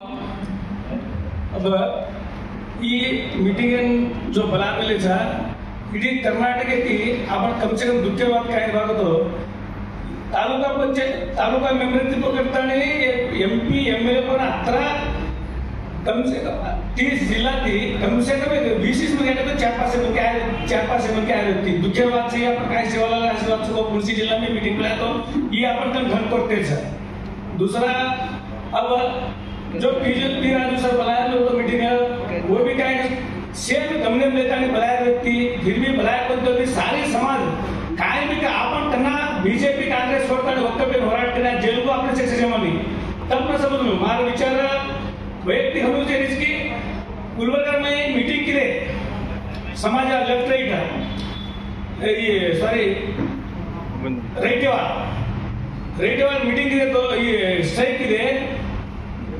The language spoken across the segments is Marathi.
अब ಈ ಮೀಟಿಂಗ್ जो ಬಲಾರ್ನಲ್ಲಿचा ಇಡೀ ಕರ್ನಾಟಕಕ್ಕೆ आपण कम से कम दुःखेवाद काय भागतो तालुका पंचायत तालुका मेंबरची पकडताना एमपी एमएलए पण 11 कम से कम 30 जिला थी कम से कम 20 मध्ये तो 4-5 मुख्य आले होती दुःखेवाद से आपण काय सेवाला आशीर्वाद को पुलसी जिला में मीटिंग ला तो ये आपण कम घन करते सर दूसरा अब जो पी राजू सर बुलाया तो मीटिंग है वो भी क्या सेम गमने में लेता नहीं बुलाया व्यक्ति फिर भी बुलाया तो भी सारी समाज काय भी का आपण त्यांना बीजेपी काँग्रेस सोडताना वक्तव्य होराट करना जेल को आपने से जमानी तब मैं समझ लो मार विचार वैयक्तिक हम जे इसकी गुलबर्गा में मीटिंग की समाज लेफ्ट राइट ये सॉरी रेटेवा मीटिंग की तो ये स्ट्राइक की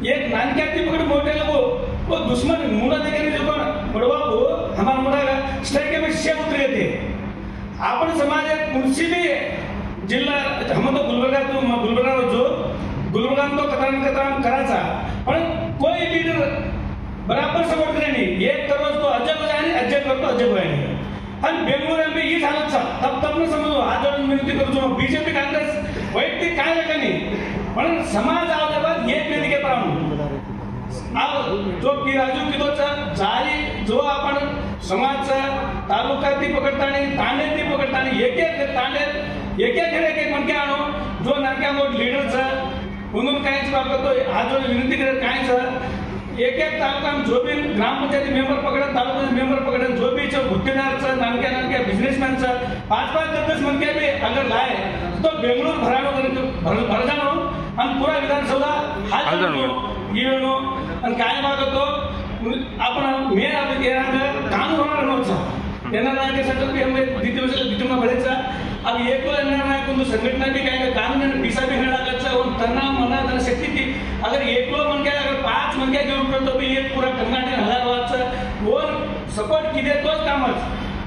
एक नानक्या पकड़ मोटे लोगों वो दुश्मन मुड़ा देखने जो बड़वा को हमारा मुड़ा स्ट्राइक में शेप उतरे थे आपण समाज मुंशी भी जिल्हा हम तो गुलबर्गा जो गुलबर्गा तो कतान करायचा पण कोई लीडर बराबर सपोर्ट करे नहीं एक तरफ तो अजय जाने अजय करतो अजय होय आणि बेंगळुरू में ही हालत था तब न समजो आज विनंती करतो बीजेपी काँग्रेस वैयक्तिक काय नाही पण समाज आल्या बाद एक वेदिके पाहून जो पी राजू की तो जारी जो आपण समाजचा तालुका ती पकडताना तांडे ती पकडताना एक तांडे एक मनके आणो जो नाक्या मोठ लीडरचा म्हणून कायच करतो आज विनंती करे कायच एक तालुका जो भी ग्रामपंचायती मेंबर पकडन तालुका मेंबर पकडन जो भी गुत्तेदारचा नानक्या बिझनेसमॅनचा 5-10 मनके भी अगर लाए तो बेंगळूर भर जाणो आणि पुरा विधानसभा हाल येणो आणि काय मागतो आपण मेन कानून होणार नव्हता त्यांना नायकासाठी हमें दितिमा बढायचा अब एक नायक संघटना भी काय कानून पिसा भी हडाकाचा और तना मना तना शक्ति थी अगर एक मन के अगर 5 मन के जरूर तो भी एक पूरा कर्नाटक हलावाचा और सपोर्ट किदे तोच कामच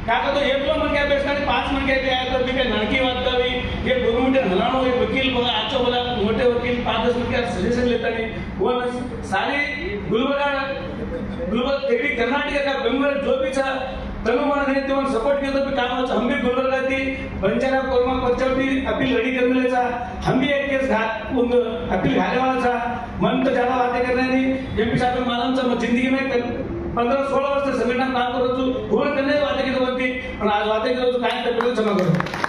काका तो एक मन के बेसना 5 मन के आया तो भी काय नानकी बात करी ये गवर्नमेंट हलानो एक वकील बघा आजो बोला मोठे वकील 5-10 मन के सजेशन लेता नहीं वो सारी गुलबर्गा तेरी कर्नाटक का बेंगळूर जो भी था तनु मन है तो सपोर्ट किया तो भी काम हम भी गुलबर्गा थी पंचायत कोरमा पर्चावती अपील रेडी करने था हम भी एक केस अपील घाले वाला था मन तो ज्यादा बातें करना नहीं एमपी साहब मालूम था जिंदगी में 15-16 वर्ष संगठन काम करो तो पूर्ण करने बातें की तो बनती और आज बातें करो तो काय तक क्षमा करो